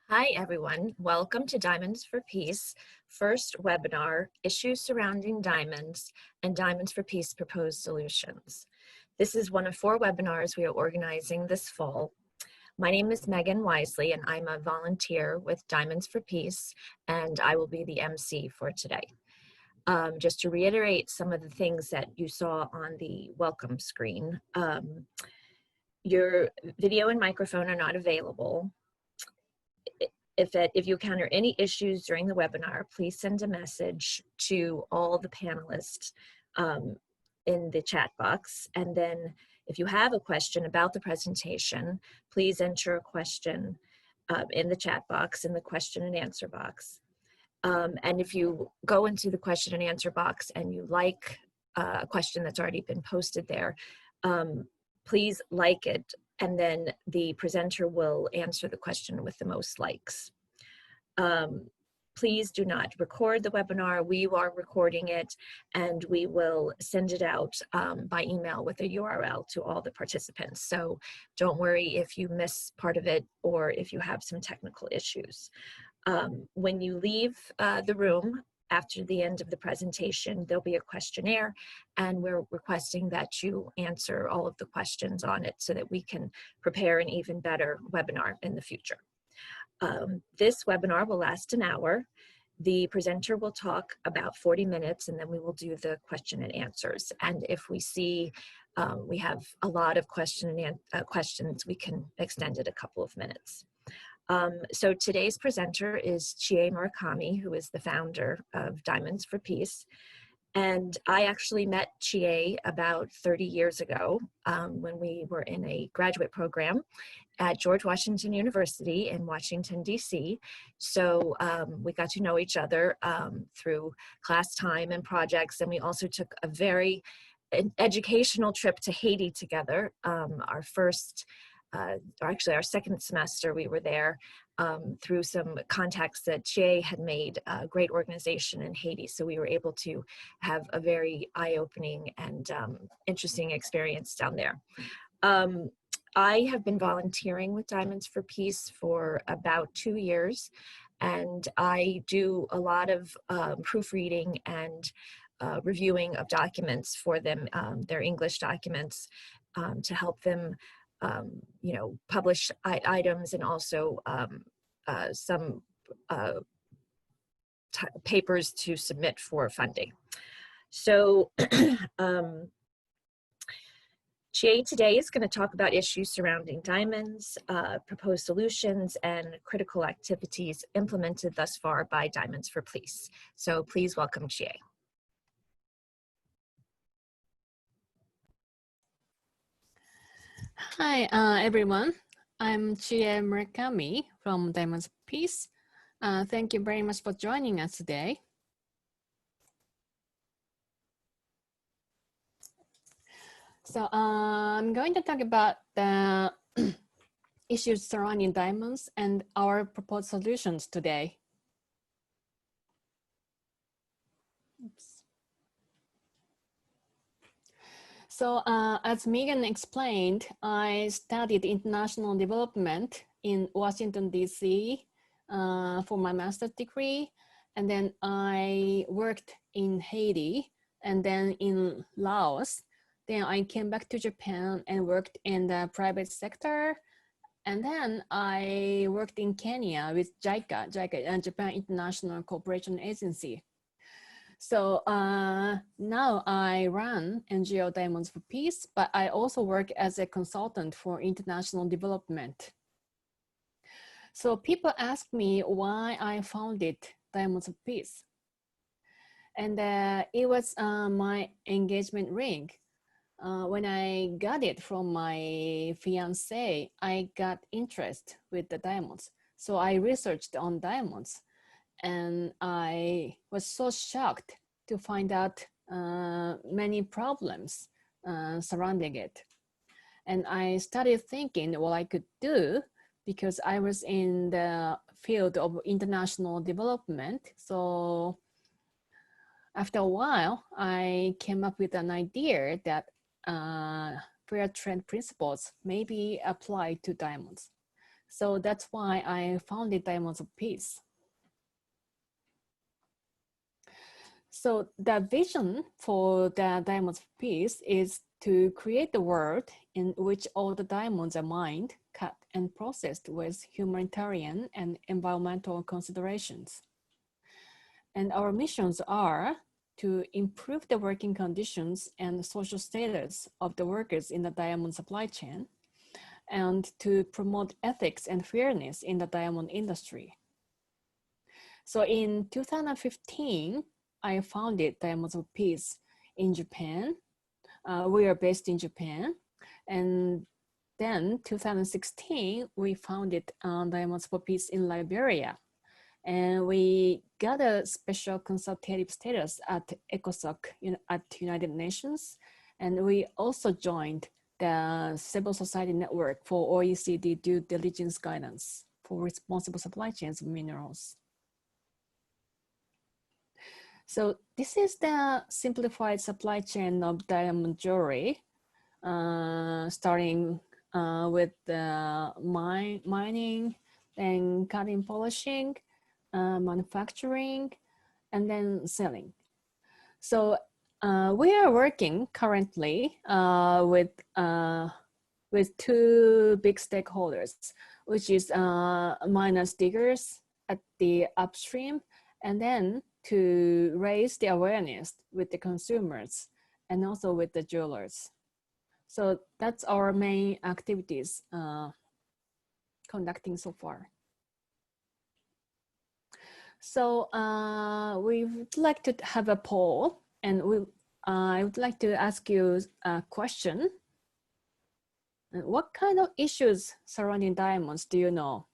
Hi, everyone. Welcome to Diamonds for Peace, first webinar, Issues Surrounding Diamonds and Diamonds for Peace Proposed Solutions. This is one of 4 webinars we are organizing this fall. My name is Megan Wisely, and I'm a volunteer with Diamonds for Peace, and I will be the MC for today. Just to reiterate some of the things that you saw on the welcome screen, your video and microphone are not available. If you encounter any issues during the webinar, please send a message to all the panelists in the chat box. And then if you have a question about the presentation, please enter a question in the chat box, in the question and answer box. And if you go into the question and answer box and you like a question that's already been posted there, please like it, and then the presenter will answer the question with the most likes. Please do not record the webinar. We are recording it, and we will send it out by email with a URL to all the participants. So don't worry if you miss part of it or if you have some technical issues. When you leave the room, after the end of the presentation, there'll be a questionnaire, and we're requesting that you answer all of the questions on it so that we can prepare an even better webinar in the future. This webinar will last an hour. The presenter will talk about 40 minutes, and then we will do the question and answers. And if we see we have a lot of questions, we can extend it a couple of minutes. So today's presenter is Chie Murakami, who is the founder of Diamonds for Peace. And I actually met Chie about 30 years ago when we were in a graduate program at George Washington University in Washington, D.C. So we got to know each other through class time and projects. And we also took a very educational trip to Haiti together. Our second semester, we were there through some contacts that Chie had made a great organization in Haiti. So we were able to have a very eye-opening and interesting experience down there. I have been volunteering with Diamonds for Peace for about 2 years, and I do a lot of proofreading and reviewing of documents for them, their English documents, to help them publish items, and also some papers to submit for funding. So Chie today is going to talk about issues surrounding diamonds, proposed solutions, and critical activities implemented thus far by Diamonds for Peace. So please welcome Chie. Hi, everyone. I'm Chie Murakami from Diamonds for Peace. Thank you very much for joining us today. So I'm going to talk about the issues surrounding diamonds and our proposed solutions today. Oops. So as Megan explained, I studied international development in Washington, D.C. For my master's degree. And then I worked in Haiti and then in Laos. Then I came back to Japan and worked in the private sector. And then I worked in Kenya with JICA and Japan International Cooperation Agency. So now I run NGO Diamonds for Peace, but I also work as a consultant for international development. So people ask me why I founded Diamonds for Peace. And it was my engagement ring. When I got it from my fiance, I got interest with the diamonds. So I researched on diamonds. And I was so shocked to find out many problems surrounding it. And I started thinking what I could do, because I was in the field of international development. So after a while, I came up with an idea that fair trade principles may be applied to diamonds. So that's why I founded Diamonds of Peace. So the vision for the Diamonds of Peace is to create a world in which all the diamonds are mined, cut, and processed with humanitarian and environmental considerations. And our missions are to improve the working conditions and social status of the workers in the diamond supply chain, and to promote ethics and fairness in the diamond industry. So in 2015, I founded Diamonds of Peace in Japan. We are based in Japan. And then 2016, we founded Diamonds for Peace in Liberia. And we got a special consultative status at ECOSOC at United Nations. And we also joined the Civil Society Network for OECD due diligence guidance for responsible supply chains of minerals. So this is the simplified supply chain of diamond jewelry, starting with the mining, then cutting, polishing, manufacturing, and then selling. So we are working currently with two big stakeholders, which is miners diggers at the upstream, and then to raise the awareness with the consumers and also with the jewelers. So that's our main activities conducting so far. So we would like to have a poll, and I would like to ask you a question. What kind of issues surrounding diamonds do you know?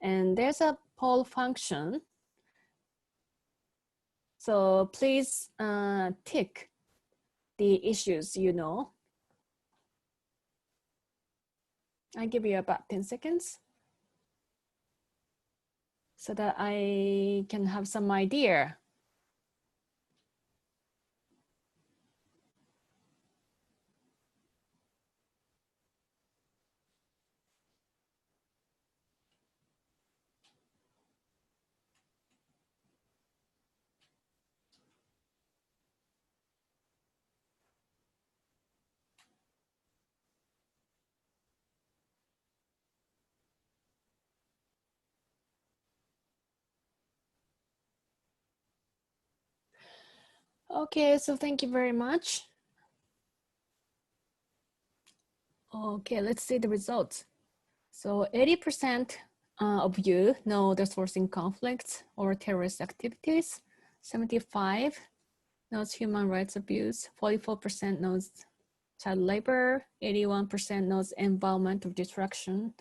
And there's a poll function. So please tick the issues you know. I give you about 10 seconds so that I can have some idea. Okay, so thank you very much. Okay, let's see the results. So 80% of you know the sourcing conflicts or terrorist activities. 75 knows human rights abuse. 44% knows child labor. 81% knows environmental destruction.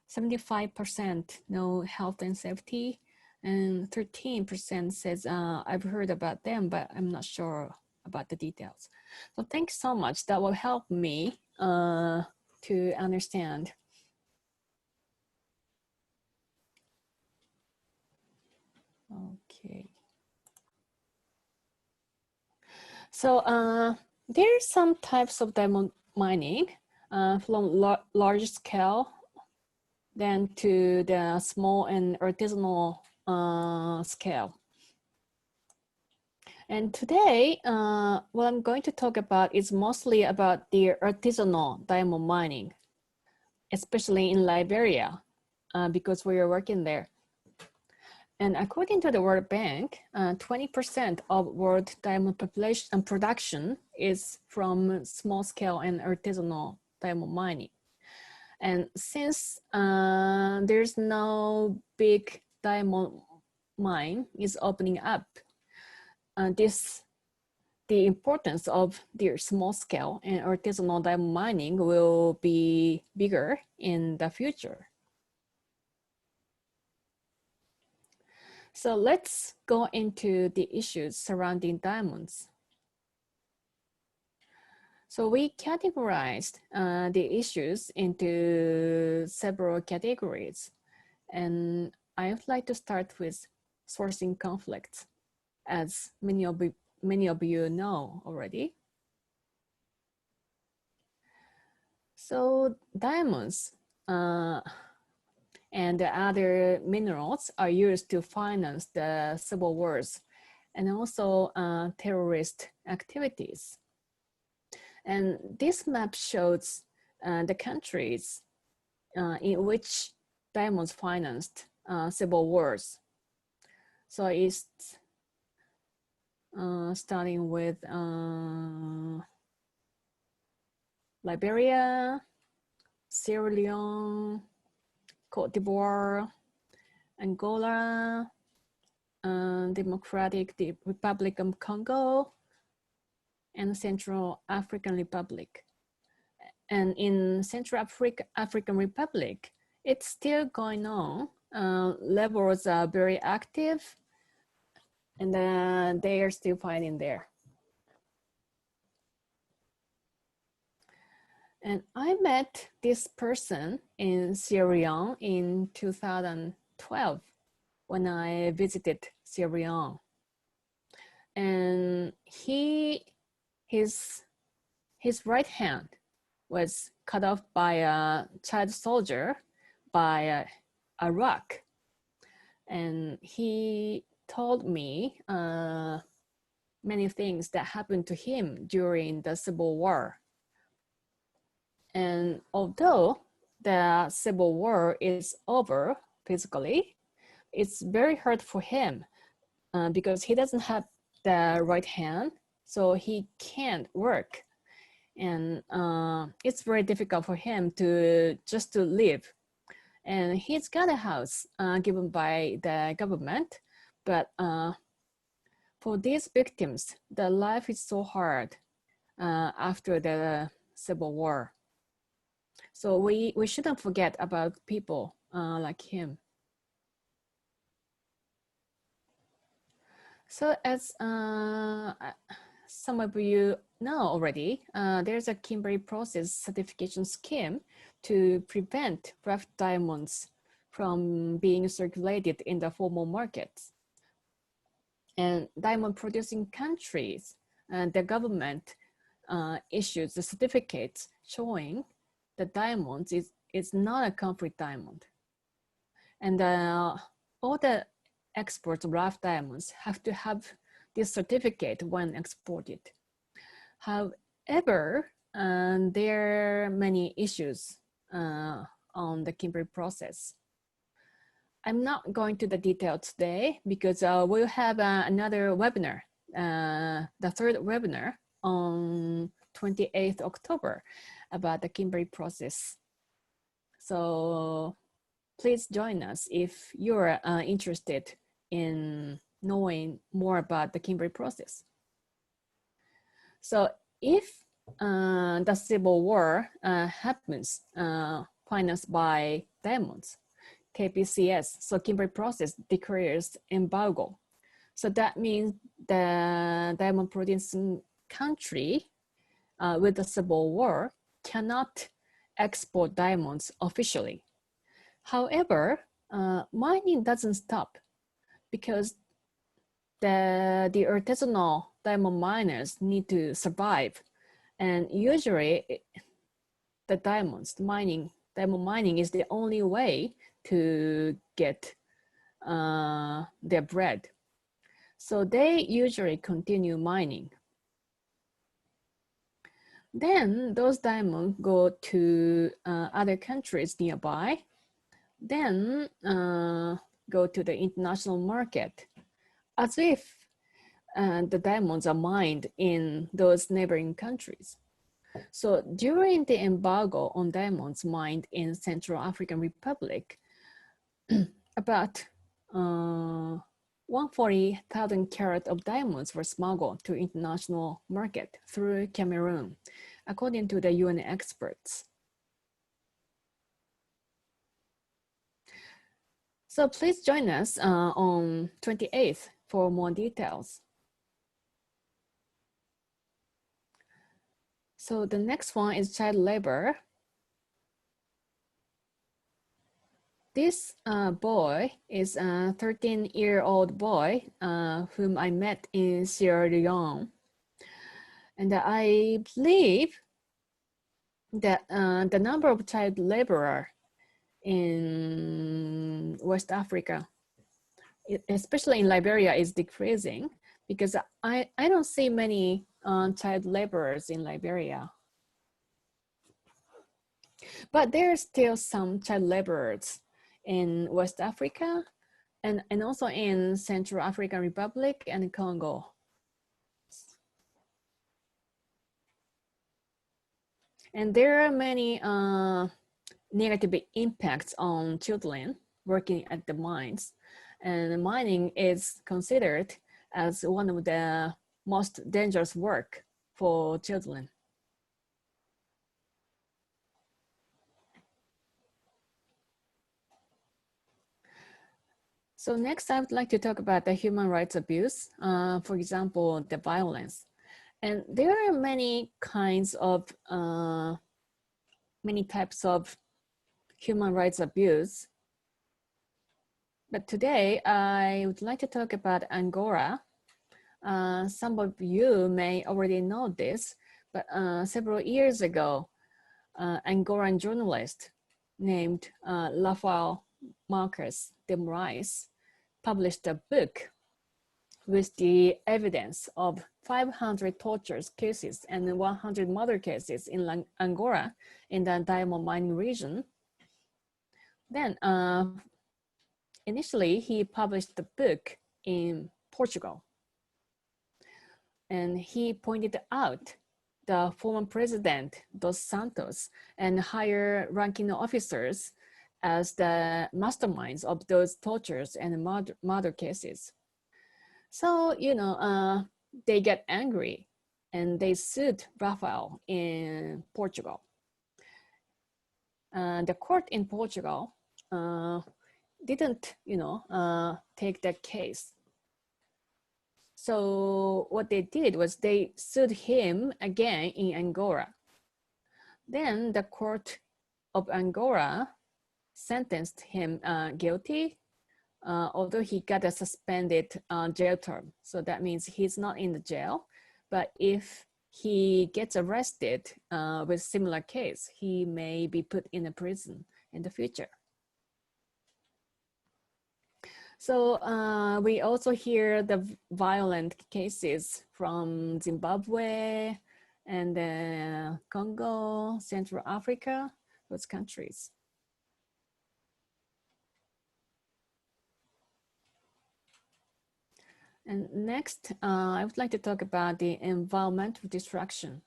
75% know health and safety. And 13% says, I've heard about them, but I'm not sure about the details. So thanks so much. That will help me to understand. Okay. So there's some types of diamond mining from large scale, then to the small and artisanal scale. And today, what I'm going to talk about is mostly about the artisanal diamond mining, especially in Liberia, because we are working there. And according to the World Bank, 20% of world diamond population and production is from small scale and artisanal diamond mining. And since there's no big diamond mine is opening up, the importance of the small scale and artisanal diamond mining will be bigger in the future. So let's go into the issues surrounding diamonds. So we categorized the issues into several categories. And I would like to start with sourcing conflicts, as many of you know already. So diamonds and the other minerals are used to finance the civil wars and also terrorist activities. And this map shows the countries in which diamonds financed civil wars. So it's starting with Liberia, Sierra Leone, Cote d'Ivoire, Angola, Democratic Republic of Congo, and Central African Republic. And in Central African Republic, it's still going on. Rebels are very active, and they are still fighting there. And I met this person in Sierra Leone in 2012 when I visited Sierra Leone. And his right hand was cut off by a child soldier by a rock. And he told me many things that happened to him during the Civil War. And although the Civil War is over physically, it's very hard for him because he doesn't have the right hand, so he can't work. And it's very difficult for him to live. And he's got a house given by the government, but for these victims, the life is so hard after the Civil War. So we shouldn't forget about people like him. So as some of you know already, there's a Kimberley process certification scheme to prevent rough diamonds from being circulated in the formal markets. And diamond producing countries, the government issues the certificates showing the diamonds is not a counterfeit diamond. And all the exports of rough diamonds have to have this certificate when exported. However, there are many issues on the Kimberley process. I'm not going to the detail today because we'll have another webinar, the third webinar on 28th October about the Kimberley process. So please join us if you're interested in knowing more about the Kimberley process. So if the Civil War happens financed by diamonds, KPCS, so Kimberley process declares embargo. So that means the diamond producing country with the Civil War cannot export diamonds officially. However, mining doesn't stop because the artisanal diamond miners need to survive. And usually the diamond mining is the only way to get their bread. So they usually continue mining. Then those diamonds go to other countries nearby, then go to the international market as if the diamonds are mined in those neighboring countries. So during the embargo on diamonds mined in Central African Republic, about 140,000 carats of diamonds were smuggled to international market through Cameroon, according to the UN experts. So please join us on 28th for more details. So the next one is child labor. This boy is a 13-year-old boy whom I met in Sierra Leone. And I believe that the number of child laborers in West Africa, especially in Liberia, is decreasing because I don't see many child laborers in Liberia. But there are still some child laborers in West Africa and also in Central African Republic and Congo. And there are many negative impacts on children working at the mines. And mining is considered as one of the most dangerous work for children. So next, I would like to talk about the human rights abuse, for example, the violence. And there are many kinds of, many types of human rights abuse. But today, I would like to talk about Angola. Some of you may already know this, but several years ago, Angolan journalist named Rafael Marques de Moraes published a book with the evidence of 500 torture cases and 100 murder cases in Angola in the diamond mining region. Then initially he published the book in Portugal. And he pointed out the former president dos Santos and higher ranking officers as the masterminds of those tortures and murder cases. So, you know, they get angry and they sued Rafael in Portugal. The court in Portugal didn't, you know, take that case. So what they did was they sued him again in Angola. Then the court of Angola sentenced him guilty, although he got a suspended jail term. So that means he's not in the jail, but if he gets arrested with similar case, he may be put in a prison in the future. So we also hear the violent cases from Zimbabwe and Congo, Central Africa, those countries. And next, I would like to talk about the environmental destruction.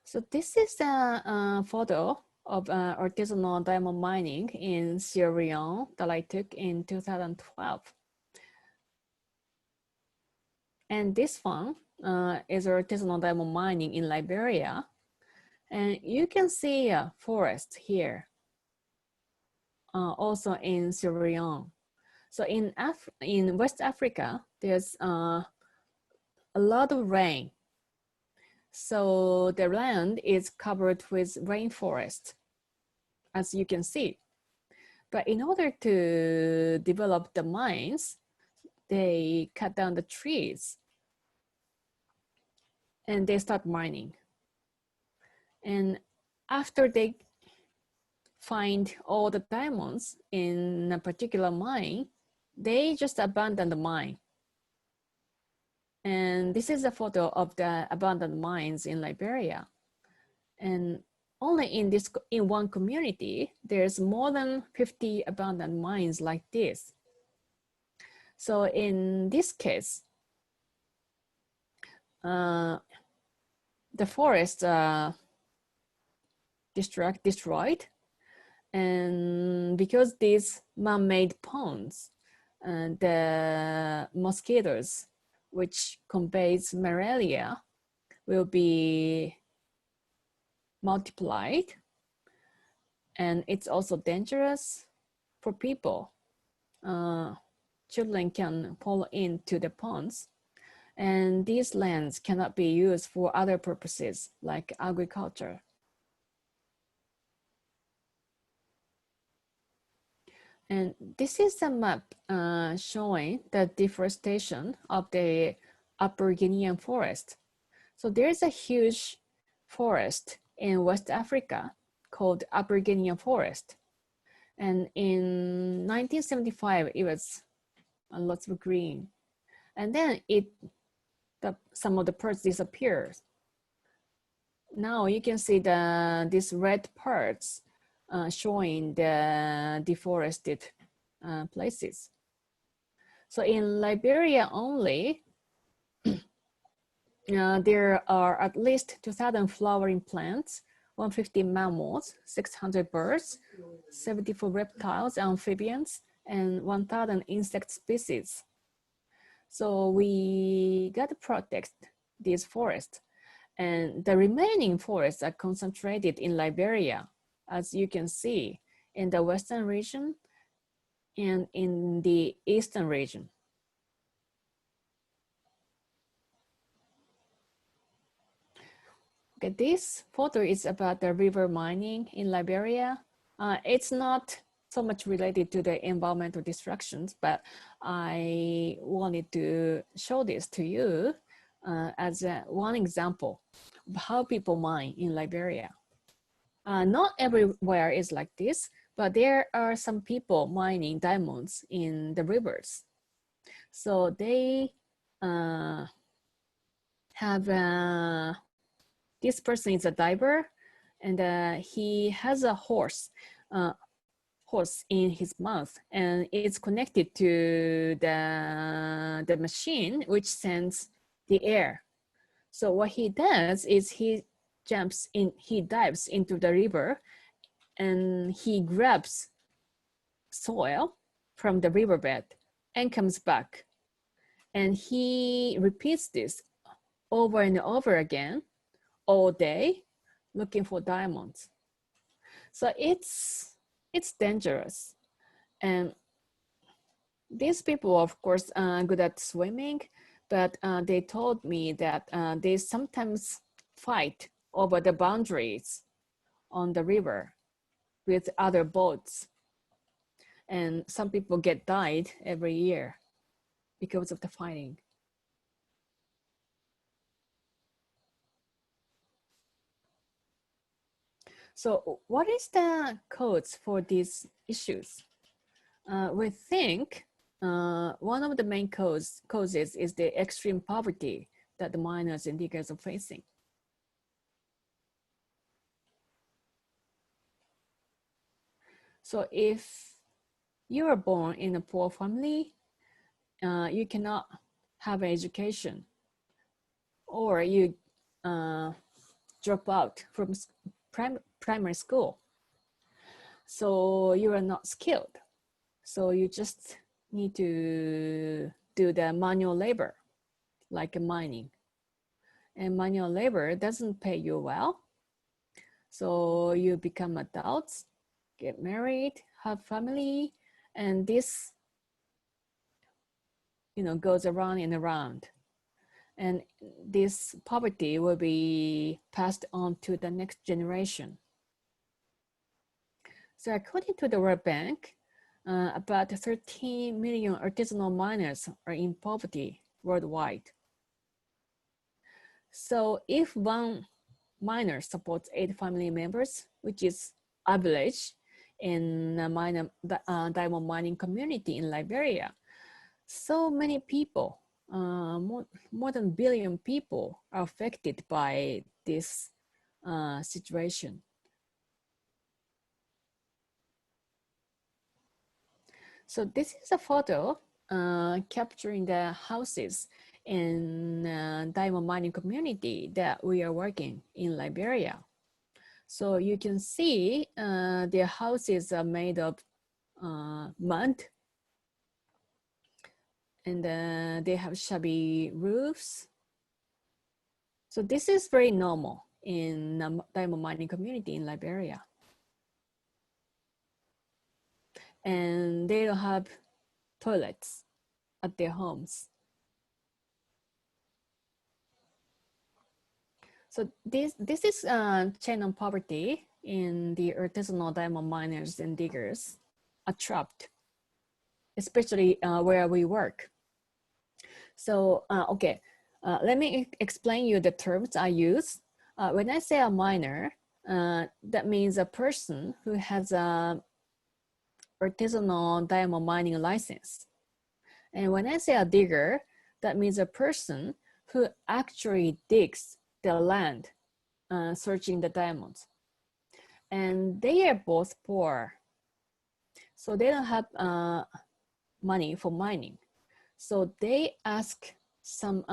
So this is a photo of artisanal diamond mining in Sierra Leone that I took in 2012. And this one is artisanal diamond mining in Liberia. And you can see a forest here, also in Sierra Leone. So in West Africa, there's a lot of rain. So the land is covered with rainforest, as you can see. But in order to develop the mines, they cut down the trees and they start mining. And after they find all the diamonds in a particular mine, they just abandon the mine. And this is a photo of the abandoned mines in Liberia. And only in one community, there's more than 50 abandoned mines like this. So in this case, the forest destroyed, and because these man-made ponds, the mosquitoes, which conveys malaria, will be multiplied, and it's also dangerous for people. Children can fall into the ponds, and these lands cannot be used for other purposes like agriculture. And this is a map showing the deforestation of the Upper Guinean forest. So there's a huge forest in West Africa called Aborigine forest. And in 1975, it was lots of green. And then some of the parts disappeared. Now you can see these red parts showing the deforested places. So in Liberia only, there are at least 2,000 flowering plants, 150 mammals, 600 birds, 74 reptiles, amphibians, and 1,000 insect species. So we got to protect these forests. And the remaining forests are concentrated in Liberia, as you can see, in the western region and in the eastern region. Okay, this photo is about the river mining in Liberia. It's not so much related to the environmental destructions, but I wanted to show this to you as one example of how people mine in Liberia. Not everywhere is like this, but there are some people mining diamonds in the rivers. So they have, this person is a diver, and he has a horse in his mouth, and it's connected to the machine which sends the air. So what he does is he dives into the river, and he grabs soil from the riverbed and comes back. And he repeats this over and over again all day, looking for diamonds. So it's dangerous. And these people, of course, are good at swimming, but they told me that they sometimes fight over the boundaries on the river with other boats. And some people get died every year because of the fighting. So what is the cause for these issues? We think one of the main causes is the extreme poverty that the miners and diggers are facing. So if you are born in a poor family, you cannot have an education, or you drop out from primary school. So you are not skilled. So you just need to do the manual labor, like mining. And manual labor doesn't pay you well. So you become adults, get married, have family, and this, goes around and around. And this poverty will be passed on to the next generation. So according to the World Bank, about 13 million artisanal miners are in poverty worldwide. So if one miner supports 8 family members, which is average in a diamond mining community in Liberia, so many people, more than 1 billion people are affected by this situation. So this is a photo capturing the houses in diamond mining community that we are working in Liberia. So you can see their houses are made of mud, and they have shabby roofs. So this is very normal in a diamond mining community in Liberia. And they don't have toilets at their homes. So this is chain of poverty in the artisanal diamond miners and diggers are trapped, especially where we work. So, okay, let me explain you the terms I use. When I say a miner, That means a person who has a artisanal diamond mining license. And when I say a digger, that means a person who actually digs the land, searching the diamonds. And they are both poor. So they don't have money for mining. So they ask some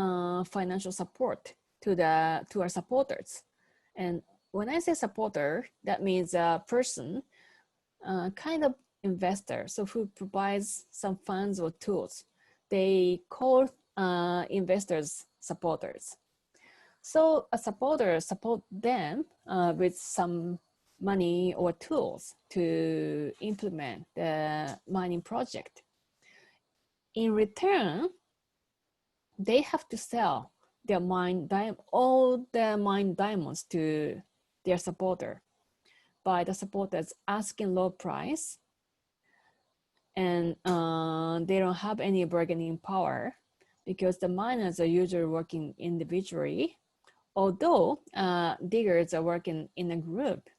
financial support to our supporters. And when I say supporter, that means a person, kind of investor, so who provides some funds or tools. They call investors supporters. So a supporter support them with some money or tools to implement the mining project. In return, they have to sell their all the mined diamonds to their supporter by the supporters asking low price, and they don't have any bargaining power because the miners are usually working individually, although diggers are working in a group.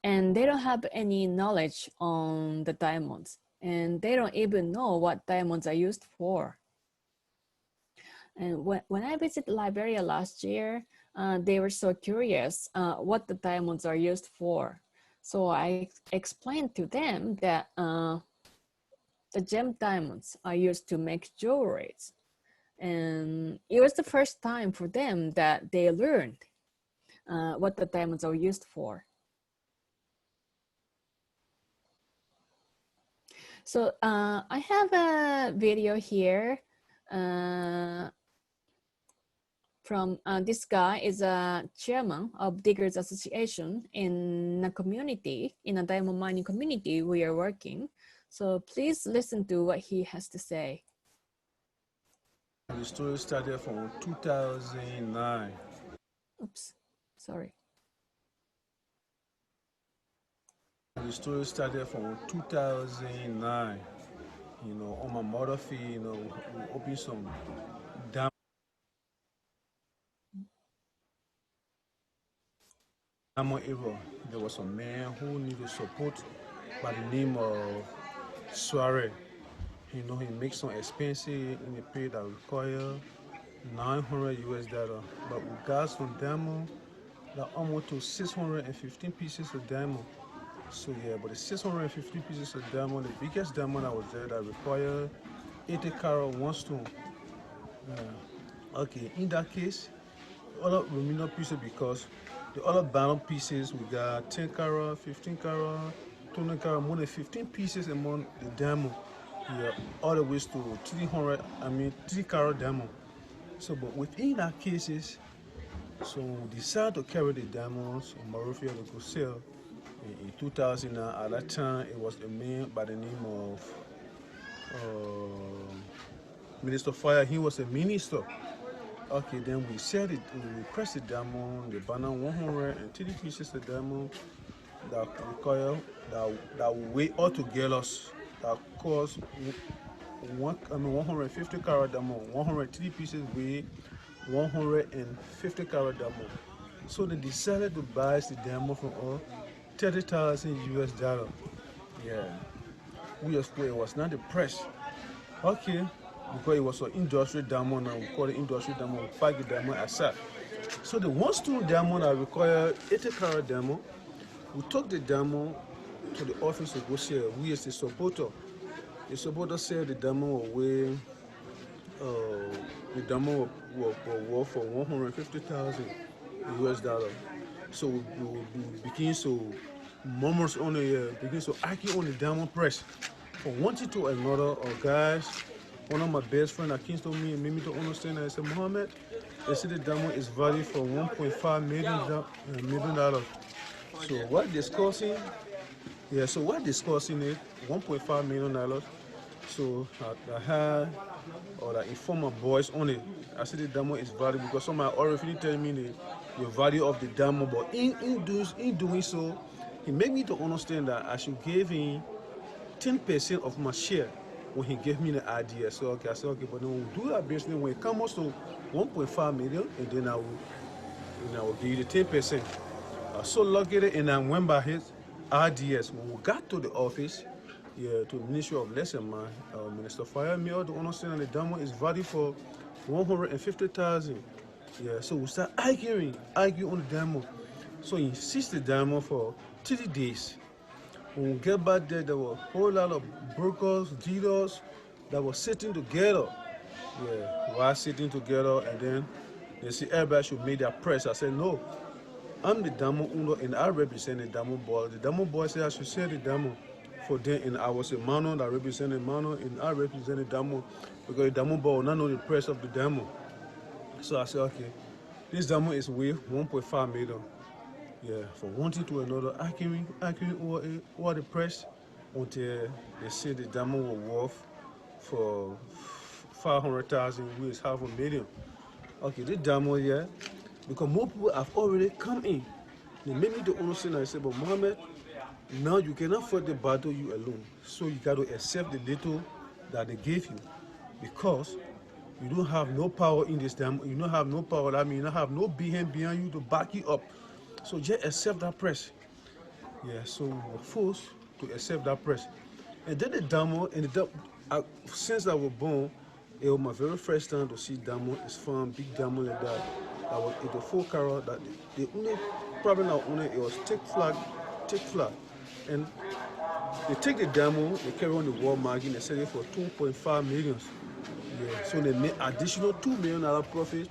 And they don't have any knowledge on the diamonds, and they don't even know what diamonds are used for. And when I visited Liberia last year, they were so curious what the diamonds are used for. So I explained to them that the gem diamonds are used to make jewelry. And it was the first time for them that they learned what the diamonds are used for. So I have a video here from this guy is a chairman of Diggers Association in a community, in a diamond mining community we are working. So please listen to what he has to say. The story started from 2009. Oops, sorry. The story started from 2009. You know, on my mother field, you know, we opened some diamond era. There was a man who needed support by the name of Soare. You know, he makes some expensive in the pay that require 900 US dollar. But we got some diamond that almost to 615 pieces of diamond. So yeah, but the 650 pieces of diamond, the biggest diamond that was there that required 80 carat one stone. Okay, in that case, other remaining pieces because the other balance pieces we got 10 carat, 15 carat, 20 carat, more than 15 pieces among the diamond. Yeah, all the way to 3 carat diamond. So, but within that cases, so we decided to carry the diamonds in Morofia to go sell. In 2000, at that time, it was a man by the name of Minister Fire. He was a minister. Okay, then we said it, we pressed the diamond, the banner 130 pieces of diamond that require, that weigh all together, that cost 150 carat diamond, 103 pieces weigh 150 carat diamond. So they decided to buy the diamond from us 30,000 US dollar. Yeah, it was not the price. Okay, because it was an industrial diamond, and we call it industrial diamond, we pack the diamond aside. So the one stone diamond that required 80 carat diamond, we took the diamond to the office to go sell. We as the supporter. The supporter said the diamond will weigh, the diamond will worth for 150,000 US dollar. So we begin to murmur on the, begin to argue on the diamond price. From one thing to another, guys, one of my best friends that came to me and made me to understand that I said, Mohammed, they said the diamond is valued for $1.5 million. So we're discussing, yeah, so we're discussing it, $1.5 million. So I had, or I informed my boys on it. I said the diamond is valued because somebody already tell me the value of the diamond, but in doing so, he made me to understand that I should give him 10% of my share when he gave me the idea. So okay, I said, okay, but then we'll do that business when it comes to 1.5 million, and then I will and I will give you the 10%. So located and I went by his RDS. When we got to the office, yeah, to the Ministry of Lesson, man, Minister fired me out to understand that the demo is valued for 150,000. Yeah, so we start arguing on the demo. So he insisted the demo for 3 days. When we get back there, there were a whole lot of brokers, dealers that were sitting together. Yeah, while sitting together, and then they say everybody should make their press. I said, no, I'm the demo owner and I represent the demo boy. The demo boy said I should sell the demo for them, and I was a Mano that represented Mano, and I represented demo because the demo boy will not know the price of the demo. So I said, okay, this demo is worth 1.5 million. Yeah, from one thing to another, arguing over the price until they say the demo was worth for 500,000, which is half a million. Okay, this demo here, because more people have already come in. They made me to understand. I said, but Mohammed, now you cannot fight the battle you alone. So you got to accept the little that they gave you, because you don't have no power in this demo. You don't have no power. That means you don't have no behind you to back you up. So just accept that price. Yeah, so we were forced to accept that price. And then the demo, since I was born, it was my very first time to see demo. It's fun, big demo like that. I was in the full car. That the only problem I only it was take flag. And they take the demo, they carry on the wall margin, they sell it for 2.5 million. Yeah, so they made additional $2 million profit.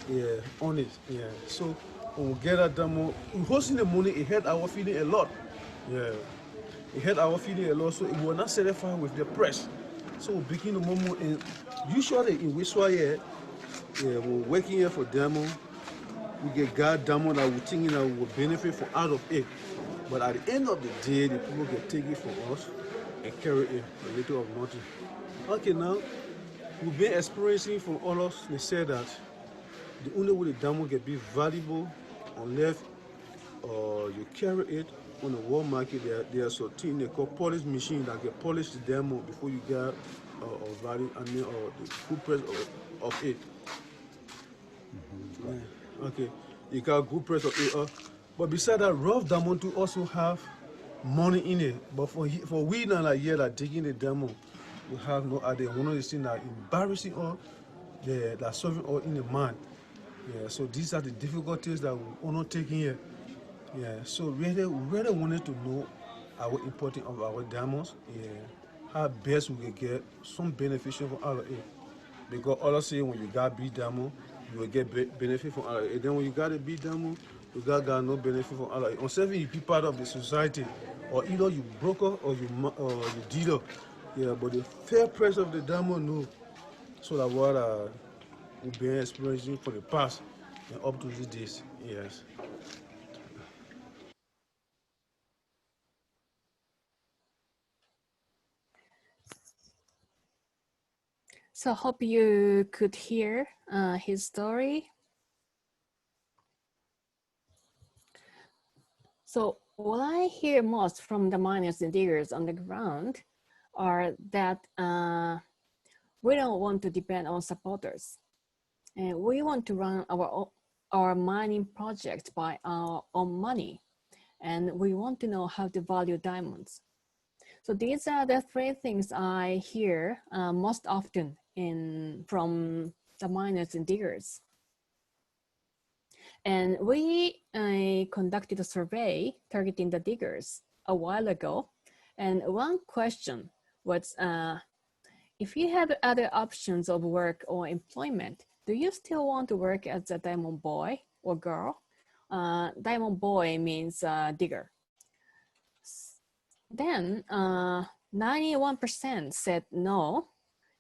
Yeah, on it. Yeah, so when we get that demo, hosting the money, it hurt our feeling a lot. Yeah, it hurt our feeling a lot. So it was not satisfied with the press. So we begin the moment, and usually in Wiswa, yeah, we're working here for demo. We get God demo that we're thinking that we will benefit from out of it. But at the end of the day, the people get take it from us and carry it a little of nothing. Okay, now we've been experiencing from all us. They said that the only way the demo can be valuable unless you carry it on the world market. There are some things they call polish machine that can polish the demo before you get a value, the good price of it. Yeah. Okay, you got good price of it. But beside that, rough diamond to also have money in it. But for we now like here that taking the demo, we have no idea. One of the things that embarrassing all, that solving all in the mind. Yeah. So these are the difficulties that we're not taking here. Yeah. So we really wanted to know our importance of our diamonds. Yeah. How best we can get some beneficial from out of it. Because all I say when you got big diamond, you will get benefit from out of it. And then when you got a big diamond, you got no benefit from all of it. Unless you be part of the society, or either you broker or you dealer. Yeah, but the fair price of the diamond, no. So that what we've been experiencing for the past and up to these days. Yes. So hope you could hear his story. So what I hear most from the miners and diggers on the ground are that we don't want to depend on supporters. And we want to run our mining project by our own money. And we want to know how to value diamonds. So these are the three things I hear most often from the miners and diggers. And we conducted a survey targeting the diggers a while ago. And one question was, if you have other options of work or employment, do you still want to work as a diamond boy or girl? Diamond boy means digger. Then 91% said no,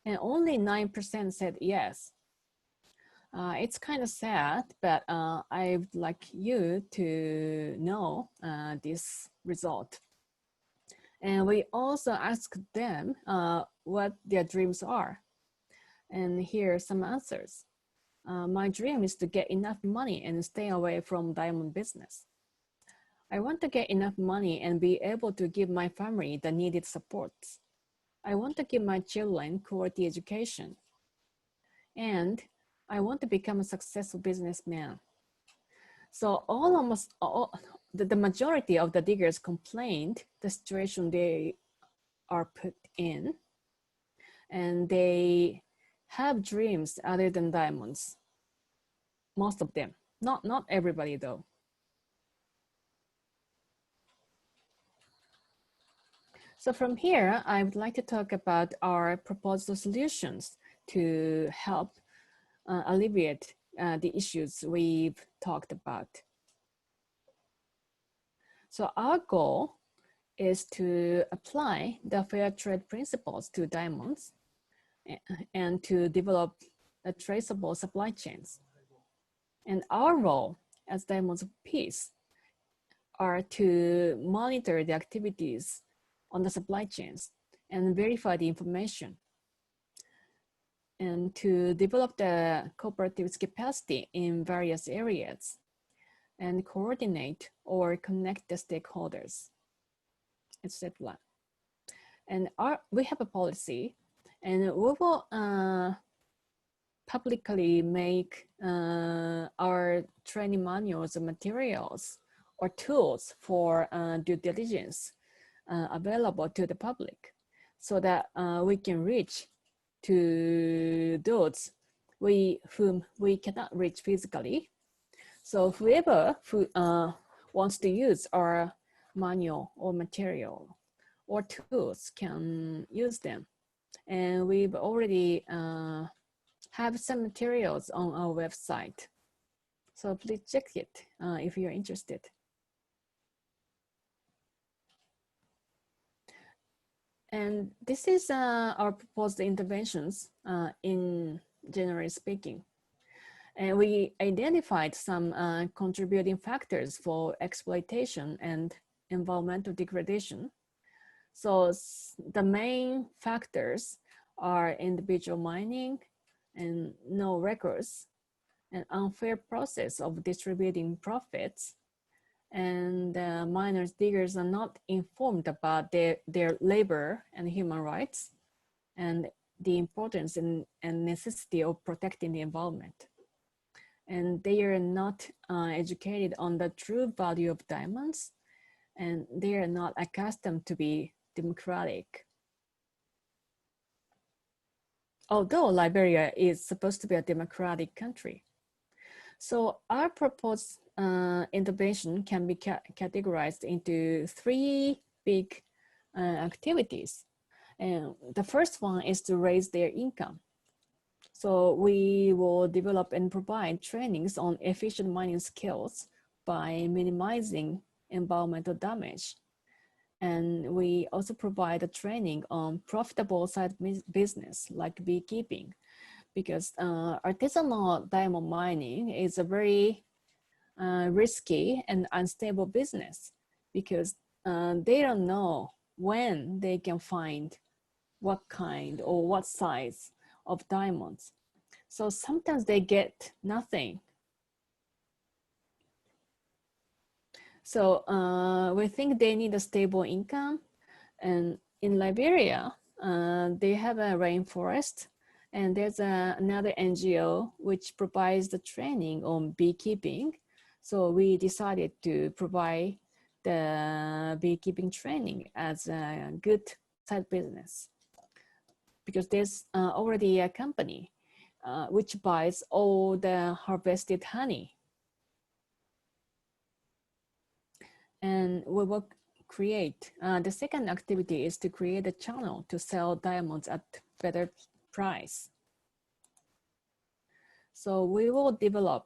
and only 9% said yes. It's kind of sad, but I would like you to know this result. And we also asked them what their dreams are. And here are some answers. My dream is to get enough money and stay away from diamond business. I want to get enough money and be able to give my family the needed supports. I want to give my children quality education. And I want to become a successful businessman. So almost all, the majority of the diggers complained the situation they are put in, and they have dreams other than diamonds. Most of them, not everybody though. So from here, I would like to talk about our proposed solutions to help alleviate the issues we've talked about. So our goal is to apply the fair trade principles to diamonds and to develop a traceable supply chains. And our role as Diamonds of Peace are to monitor the activities on the supply chains and verify the information, and to develop the cooperative's capacity in various areas and coordinate or connect the stakeholders, etc. And we have a policy, and we will publicly make our training manuals and materials or tools for due diligence available to the public, so that we can reach to those whom we cannot reach physically. So whoever wants to use our manual or material or tools can use them. And we've already have some materials on our website. So please check it if you're interested. And this is our proposed interventions in generally speaking. And we identified some contributing factors for exploitation and environmental degradation. So the main factors are individual mining and no records, an unfair process of distributing profits, and miners, diggers are not informed about their labor and human rights, and the importance and necessity of protecting the environment. And they are not educated on the true value of diamonds, and they are not accustomed to be democratic. Although Liberia is supposed to be a democratic country. So our proposed intervention can be categorized into three big activities. And the first one is to raise their income. So we will develop and provide trainings on efficient mining skills by minimizing environmental damage. And we also provide a training on profitable side business like beekeeping, because artisanal diamond mining is a very risky and unstable business, because they don't know when they can find what kind or what size of diamonds. So sometimes they get nothing. So we think they need a stable income. And in Liberia, they have a rainforest, and there's another NGO which provides the training on beekeeping. So we decided to provide the beekeeping training as a good side business, because there's already a company which buys all the harvested honey. And we will create, the second activity is to create a channel to sell diamonds at better price. So we will develop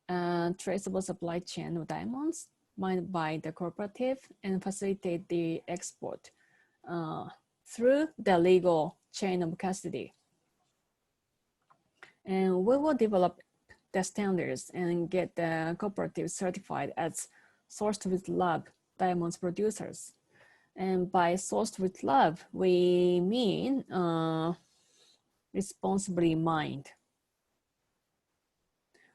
a traceable supply chain of diamonds mined by the cooperative and facilitate the export through the legal chain of custody. And we will develop the standards and get the cooperative certified as sourced with love diamonds producers. And by sourced with love, we mean responsibly mined.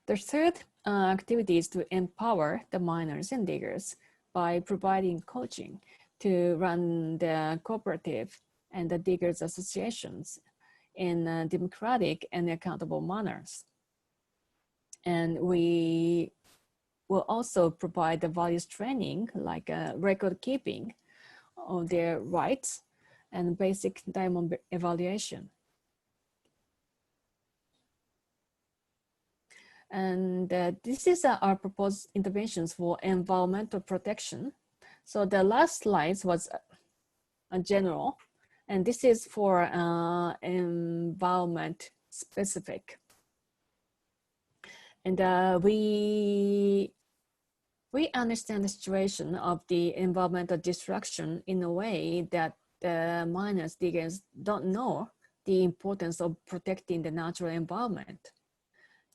The third activity is to empower the miners and diggers by providing coaching to run the cooperative and the diggers associations in democratic and accountable manners. And we will also provide the values training like record keeping of their rights and basic diamond evaluation. And this is our proposed interventions for environmental protection. So the last slides was a general, and this is for environment specific. And we understand the situation of the environmental destruction in a way that the miners, diggers don't know the importance of protecting the natural environment.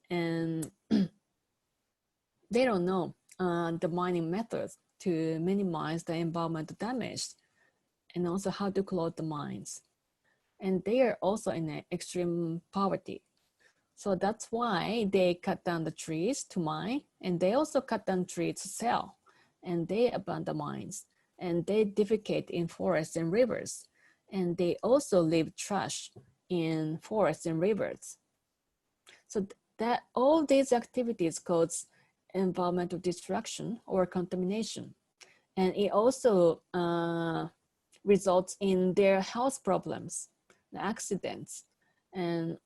And they don't know the mining methods to minimize the environmental damage and also how to close the mines. And they are also in extreme poverty. So that's why they cut down the trees to mine, and they also cut down trees to sell, and they abandon mines, and they defecate in forests and rivers, and they also leave trash in forests and rivers. So that all these activities cause environmental destruction or contamination, and it also results in their health problems, the accidents, and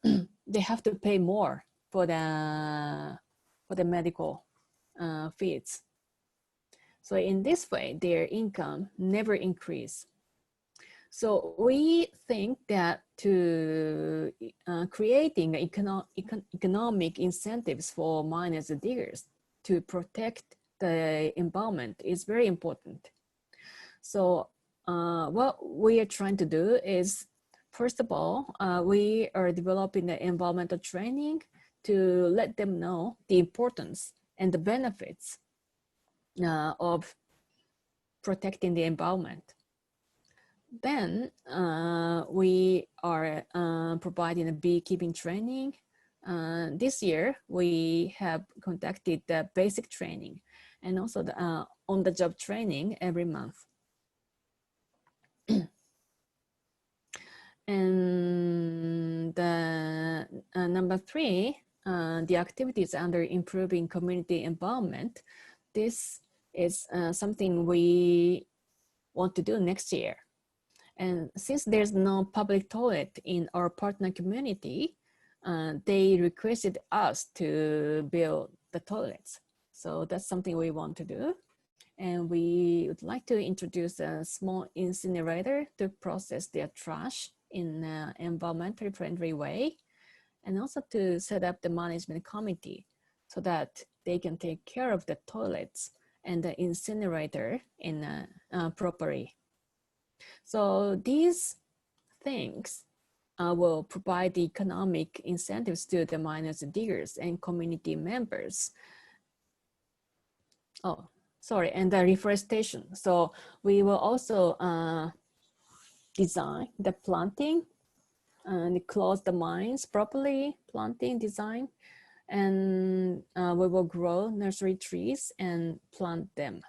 they have to pay more for the medical fees. So in this way, their income never increase. So we think that to creating economic incentives for miners and diggers to protect the environment is very important. So what we are trying to do is, first of all, we are developing the environmental training to let them know the importance and the benefits of protecting the environment. Then we are providing a beekeeping training. This year, we have conducted the basic training and also the on-the-job training every month. And number 3, the activities under improving community environment. This is something we want to do next year. And since there's no public toilet in our partner community, they requested us to build the toilets. So that's something we want to do. And we would like to introduce a small incinerator to process their trash in an environmentally friendly way, and also to set up the management committee so that they can take care of the toilets and the incinerator in properly. So these things will provide the economic incentives to the miners and diggers and community members. Oh, sorry, and the reforestation. So we will also design the planting and close the mines properly, planting, design, and we will grow nursery trees and plant them.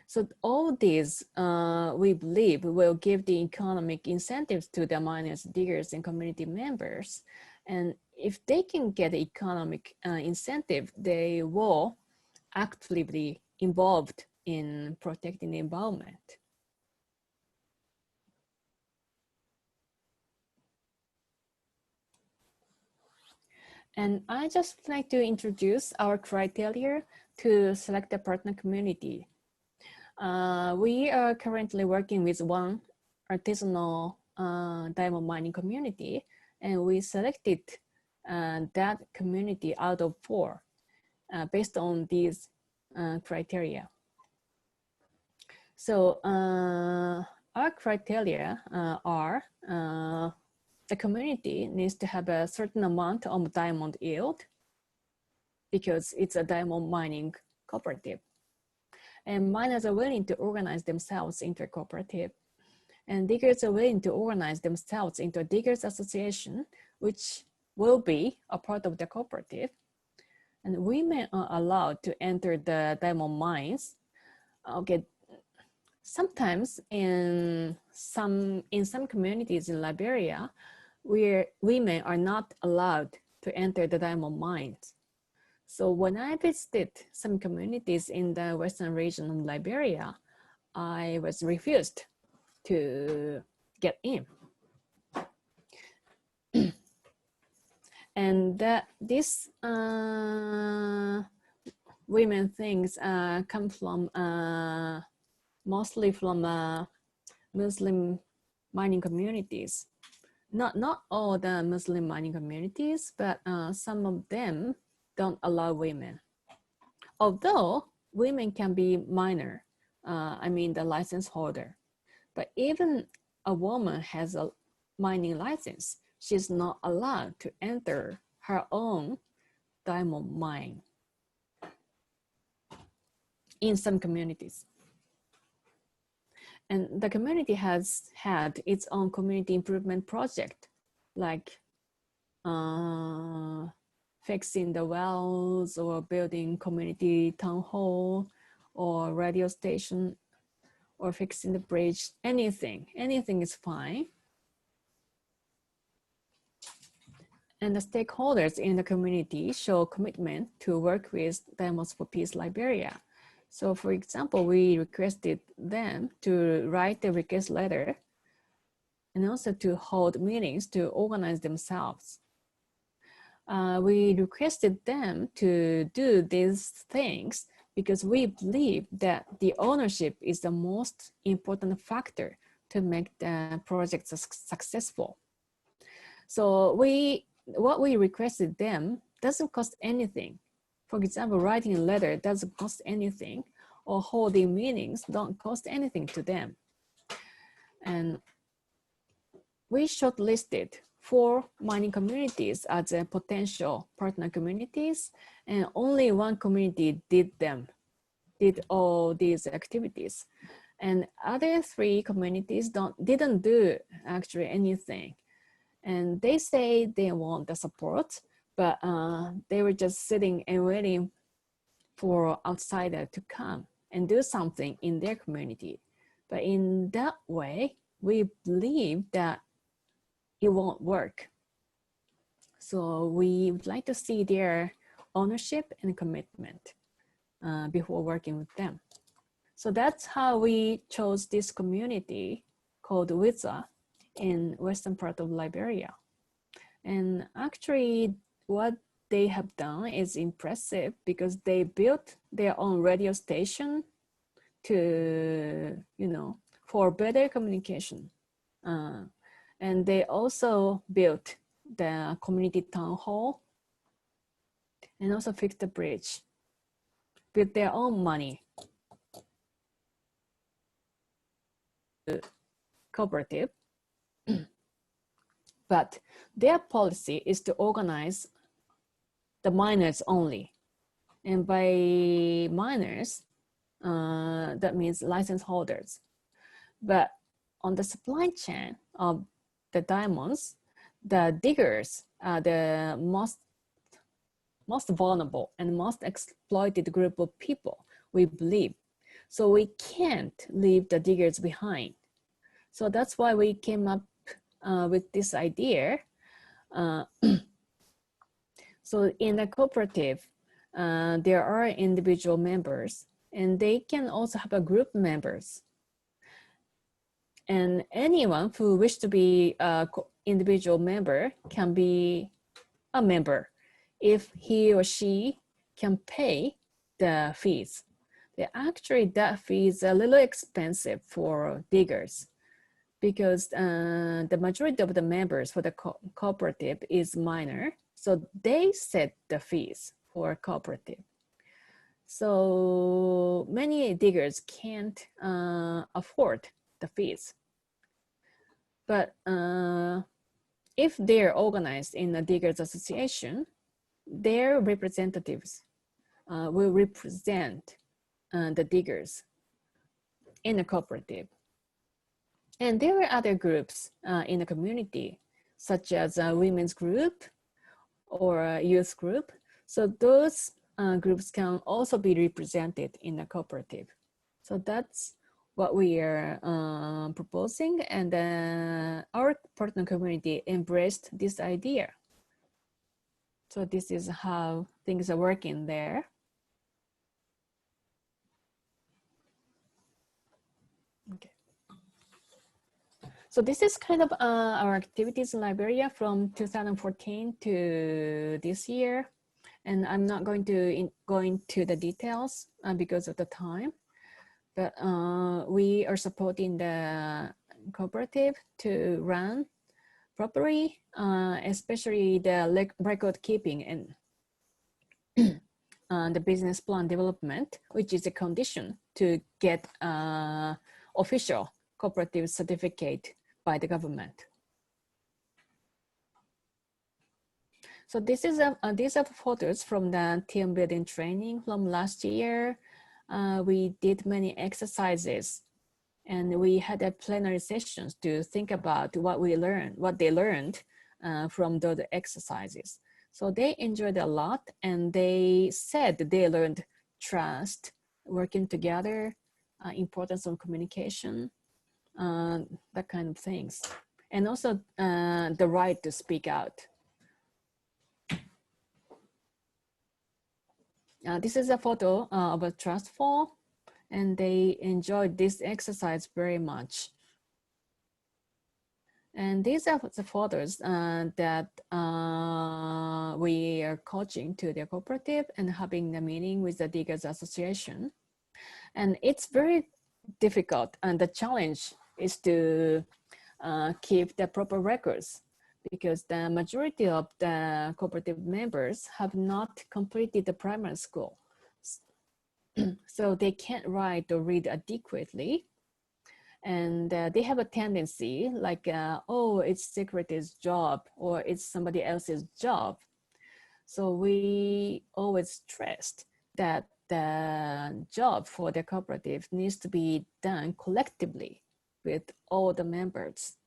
So all these, we believe, will give the economic incentives to the miners, diggers, and community members. And if they can get economic incentive, they will actively involved in protecting the environment. And I just like to introduce our criteria to select a partner community. We are currently working with one artisanal diamond mining community, and we selected that community out of 4 based on these criteria. So our criteria are the community needs to have a certain amount of diamond yield because it's a diamond mining cooperative. And miners are willing to organize themselves into a cooperative. And diggers are willing to organize themselves into a diggers association, which will be a part of the cooperative. And women are allowed to enter the diamond mines. Okay, sometimes in some communities in Liberia, where women are not allowed to enter the diamond mines. So when I visited some communities in the western region of Liberia, I was refused to get in. And these women things come from mostly from Muslim mining communities. Not all the Muslim mining communities, but some of them don't allow women. Although women can be miner, I mean the license holder, but even a woman has a mining license, she's not allowed to enter her own diamond mine in some communities. And the community has had its own community improvement project, like fixing the wells or building community town hall or radio station or fixing the bridge, anything is fine. And the stakeholders in the community show commitment to work with Diamonds for Peace Liberia. So for example, we requested them to write a request letter and also to hold meetings to organize themselves. We requested them to do these things because we believe that the ownership is the most important factor to make the project successful. So what we requested them doesn't cost anything. For example, writing a letter doesn't cost anything, or holding meetings don't cost anything to them. And we shortlisted 4 mining communities as a potential partner communities, and only one community did all these activities. And other 3 communities didn't do actually anything. And they say they want the support, but they were just sitting and waiting for outsider to come and do something in their community. But in that way, we believe that it won't work. So we would like to see their ownership and commitment before working with them. So that's how we chose this community called Wiza in western part of Liberia. And actually what they have done is impressive because they built their own radio station to, for better communication. And they also built the community town hall and also fixed the bridge with their own money. Cooperative. But their policy is to organize the miners only. And by miners, that means license holders. But on the supply chain of the diamonds, the diggers are the most vulnerable and most exploited group of people, we believe. So we can't leave the diggers behind. So that's why we came up with this idea. So in a cooperative, there are individual members, and they can also have a group members. And anyone who wishes to be an individual member can be a member if he or she can pay the fees. Actually, that fee is a little expensive for diggers because the majority of the members for the cooperative is minor. So they set the fees for cooperative. So many diggers can't afford the fees. But if they're organized in a diggers association, their representatives will represent the diggers in a cooperative. And there are other groups in the community, such as a women's group or a youth group. So those groups can also be represented in a cooperative. So that's what we are proposing, and our partner community embraced this idea. So this is how things are working there. Okay. So this is kind of our activities in Liberia from 2014 to this year. And I'm not going to go into the details because of the time, but we are supporting the cooperative to run properly, especially the record keeping and the business plan development, which is a condition to get official cooperative certificate by the government. So this is these are photos from the team building training from last year. We did many exercises and we had a plenary sessions to think about what they learned from those exercises. So they enjoyed a lot and they said they learned trust, working together, importance of communication, that kind of things. And also the right to speak out. This is a photo of a trust fall, and they enjoyed this exercise very much. And these are the photos that we are coaching to the cooperative and having the meeting with the Diggers Association. And it's very difficult, and the challenge is to keep the proper records because the majority of the cooperative members have not completed the primary school. So they can't write or read adequately. And they have a tendency like, oh, it's secretary's job or it's somebody else's job. So we always stressed that the job for the cooperative needs to be done collectively with all the members.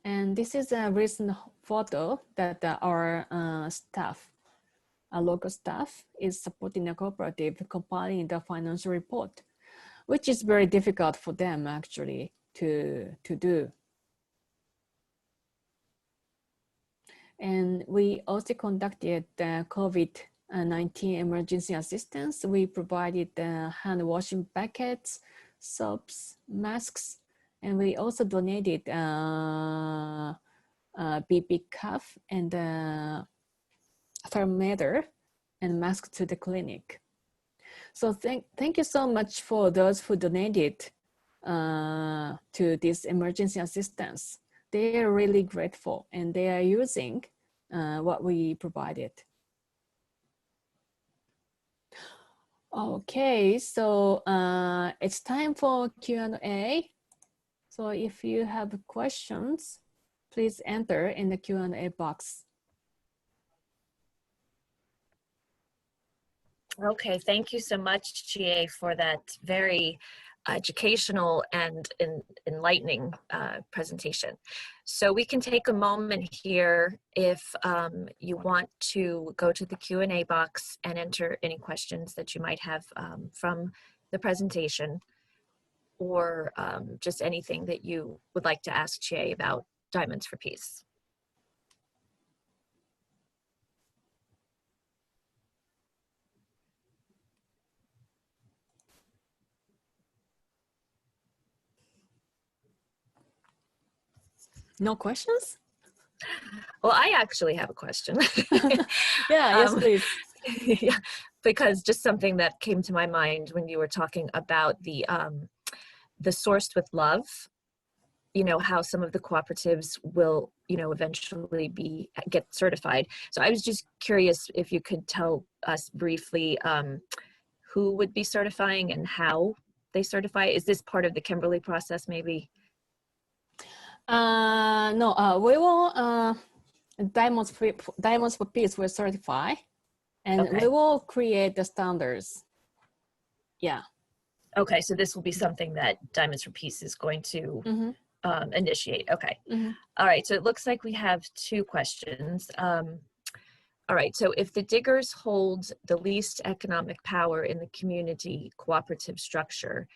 And this is a recent photo that our staff, our local staff is supporting the cooperative compiling the financial report, which is very difficult for them actually to do. And we also conducted the COVID-19 emergency assistance. We provided hand washing buckets, soaps, masks, and we also donated BP cuff and thermometer and mask to the clinic. So thank you so much for those who donated to this emergency assistance. They are really grateful and they are using what we provided. Okay, so it's time for Q&A. So if you have questions, please enter in the Q&A box. Okay, thank you so much, GA, for that very educational and enlightening presentation. So we can take a moment here if you want to go to the Q&A box and enter any questions that you might have from the presentation, or just anything that you would like to ask GA about Diamonds for Peace. No questions? Well, I actually have a question. Yeah, yes, please. Yeah, because just something that came to my mind when you were talking about the sourced with love, you know, how some of the cooperatives will, you know, eventually get certified. So I was just curious if you could tell us briefly who would be certifying and how they certify. Is this part of the Kimberly process maybe? No, we will, Diamonds for Peace will certify, and Okay. we will create the standards. Yeah. Okay, so this will be something that Diamonds for Peace is going to initiate. Okay. All right, so it looks like we have two questions. All right, so if the diggers hold the least economic power in the community cooperative structure,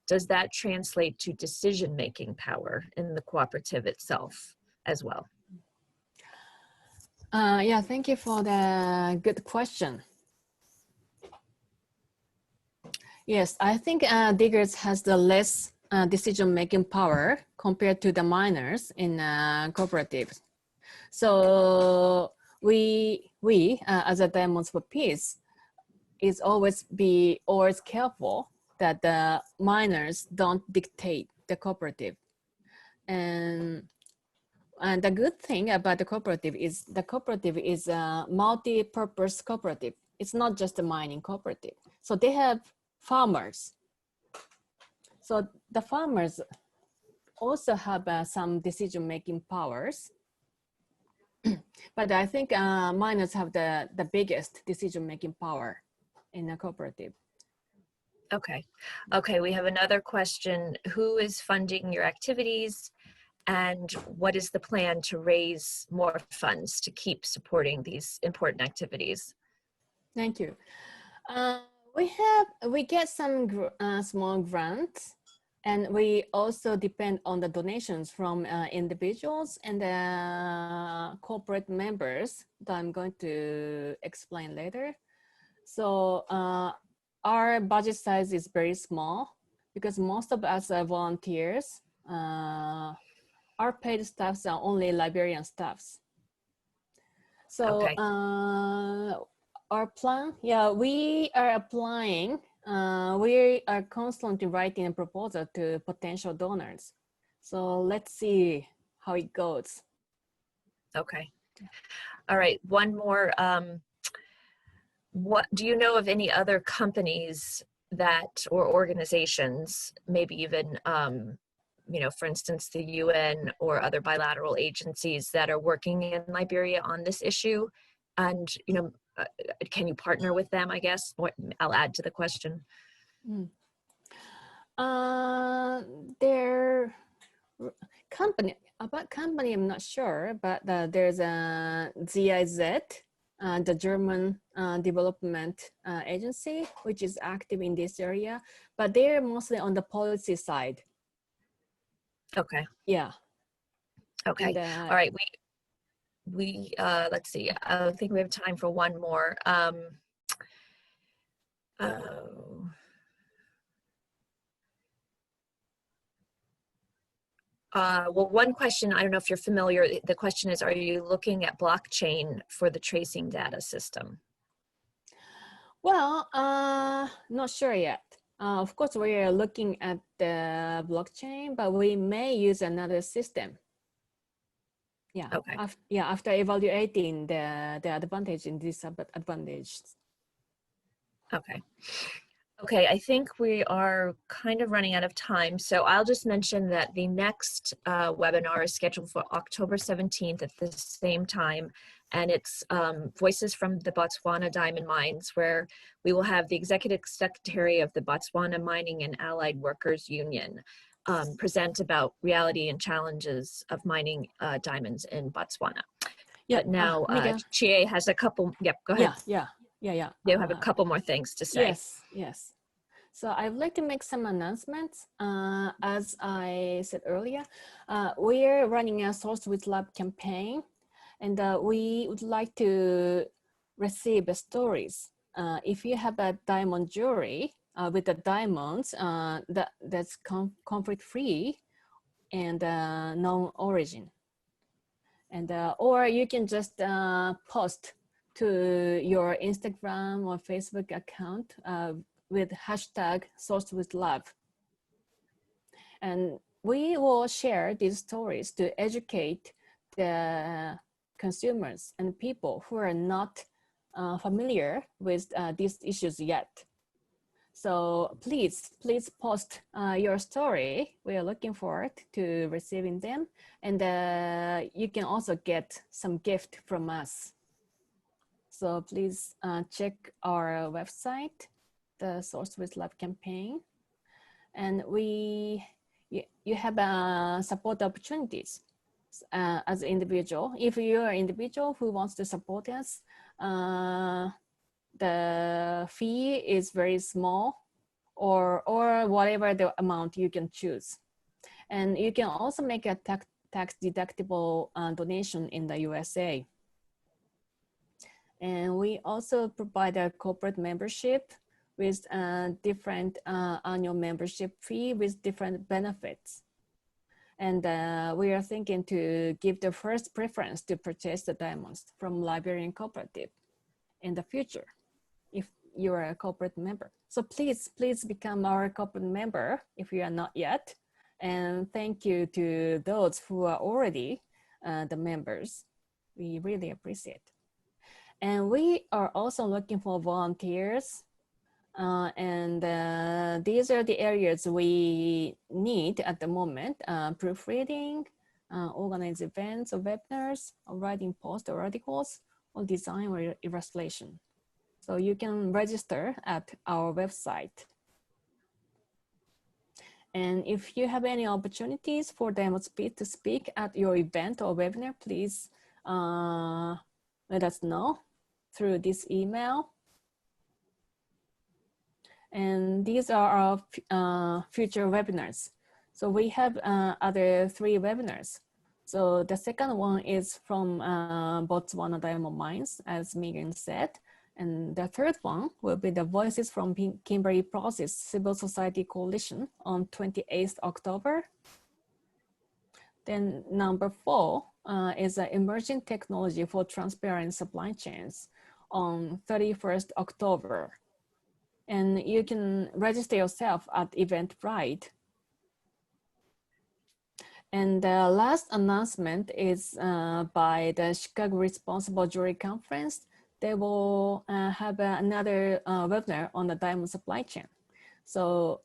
does that translate to decision-making power in the cooperative itself as well? Yeah, thank you for the good question. Yes, I think diggers has the less decision-making power compared to the miners in cooperatives. So we as a Diamonds for Peace is always careful that the miners don't dictate the cooperative. And the good thing about the cooperative is a multi-purpose cooperative. It's not just a mining cooperative. So they have farmers. So the farmers also have some decision-making powers. But I think miners have the biggest decision-making power in a cooperative. Okay. Okay, we have another question. Who is funding your activities? And what is the plan to raise more funds to keep supporting these important activities? Thank you. We get some small grants, and we also depend on the donations from individuals and corporate members that I'm going to explain later. So our budget size is very small because most of us are volunteers. Our paid staffs are only librarian staffs. So Okay. our plan, yeah, we are applying. We are constantly writing a proposal to potential donors. So let's see how it goes. Okay. All right. One more. What do you know of any other companies that or organizations, maybe even you know, for instance, the UN or other bilateral agencies that are working in Liberia on this issue? And, you know, can you partner with them, I guess? What I'll add to the question. Their company, about company, I'm not sure, but there's a GIZ, the German development agency, which is active in this area, but they're mostly on the policy side. Okay. Yeah. Okay. And, all right. We let's see. I think we have time for one more. Well, one question, I don't know if you're familiar, the question is, are you looking at blockchain for the tracing data system? well, not sure yet. Of course, we are looking at the blockchain, but we may use another system. Yeah. Okay. After evaluating the advantage and disadvantages. Okay. Okay, I think we are kind of running out of time. So I'll just mention that the next webinar is scheduled for October 17th at the same time. And it's Voices from the Botswana Diamond Mines, where we will have the Executive Secretary of the Botswana Mining and Allied Workers Union present about reality and challenges of mining diamonds in Botswana. Yeah, but now Miguel. Chie has a couple, yep, go ahead. Yeah. You have a couple more things to say. Yes. So I'd like to make some announcements. As I said earlier, we're running a Source with Lab campaign, and we would like to receive stories. If you have a diamond jewelry with the diamonds that's conflict-free and non-origin, and or you can just post to your Instagram or Facebook account with hashtag Source with Love. And we will share these stories to educate the consumers and people who are not familiar with these issues yet. So please post your story. We are looking forward to receiving them. And you can also get some gift from us. So please check our website, the Source with Love campaign. And you have support opportunities as an individual. If you're an individual who wants to support us, the fee is very small, or whatever the amount you can choose. And you can also make a tax deductible donation in the USA. And we also provide a corporate membership with different annual membership fee with different benefits. And we are thinking to give the first preference to purchase the diamonds from Liberian Cooperative in the future, if you are a corporate member. So please become our corporate member if you are not yet. And thank you to those who are already the members. We really appreciate it. And we are also looking for volunteers. These are the areas we need at the moment: proofreading, organize events or webinars, or writing posts or articles, or design or illustration. So you can register at our website. And if you have any opportunities for DemoSpeed to speak at your event or webinar, please let us know through this email. And these are our future webinars. So we have other 3 webinars. So the second one is from Botswana Diamond Mines, as Megan said. And the third one will be the Voices from Kimberley Process Civil Society Coalition on 28th October. Then number 4 is Emerging Technology for Transparent Supply Chains on 31st October. And you can register yourself at Eventbrite. And the last announcement is by the Chicago Responsible Jewelry Conference. They will have another webinar on the diamond supply chain. So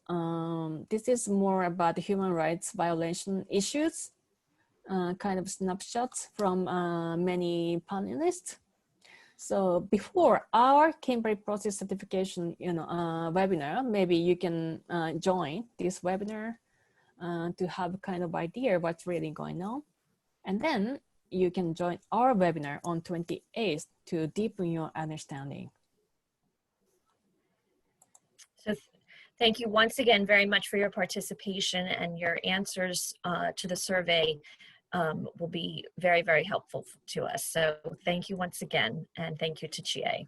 this is more about human rights violation issues, kind of snapshots from many panelists. So before our Kimberley Process Certification webinar, maybe you can join this webinar to have kind of idea what's really going on. And then you can join our webinar on 28th to deepen your understanding. So thank you once again very much for your participation, and your answers to the survey will be very, very helpful to us. So thank you once again, and thank you to Chie.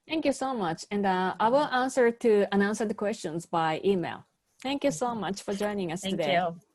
Thank you so much. And I will answer the questions by email. Thank you so much for joining us today. Thank you.